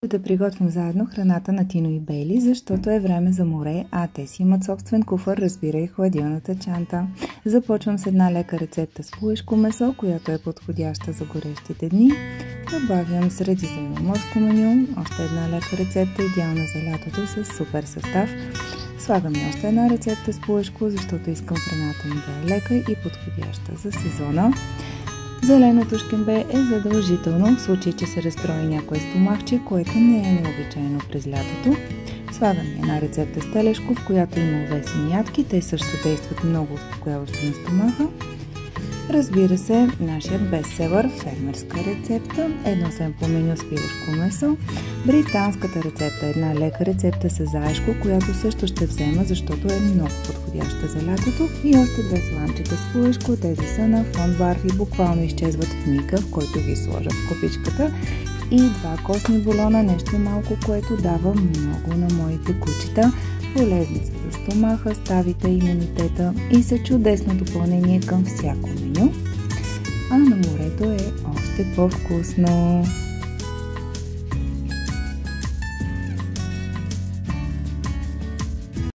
Да приготвим заедно храната на Тино и Бейли, защото е време за море, а те си имат собствен куфар, разбира и хладилната чанта. Започвам с една лека рецепта с пуешко месо, която е подходяща за горещите дни. Добавям средиземноморско меню, още една лека рецепта, идеална за лятото с супер състав. Слагам и още една рецепта с пуешко, защото искам храната ми да е лека и подходяща за сезона. Зеленото шкембе е задължително в случай, че се разстрои някое стомахче, което не е необичайно през лятото. Слагам и една рецепта с телешко, в която има овесени ядки, те също действат много успокояващо на стомаха. Разбира се, нашия бестселър, фермерска рецепта, едно семпло меню с пилешко месо. Британската рецепта е една лека рецепта с заешко, която също ще взема, защото е много подходяща за лятото. И още две сламчета с пилешко, тези са на фон варф и буквално изчезват в мига, в който ги сложа в копичката. И два костни булона, нещо малко, което дава много на моите кучета. Полезни са за стомаха, ставите, имунитета и са чудесно допълнение към всяко меню. А на морето е още по-вкусно.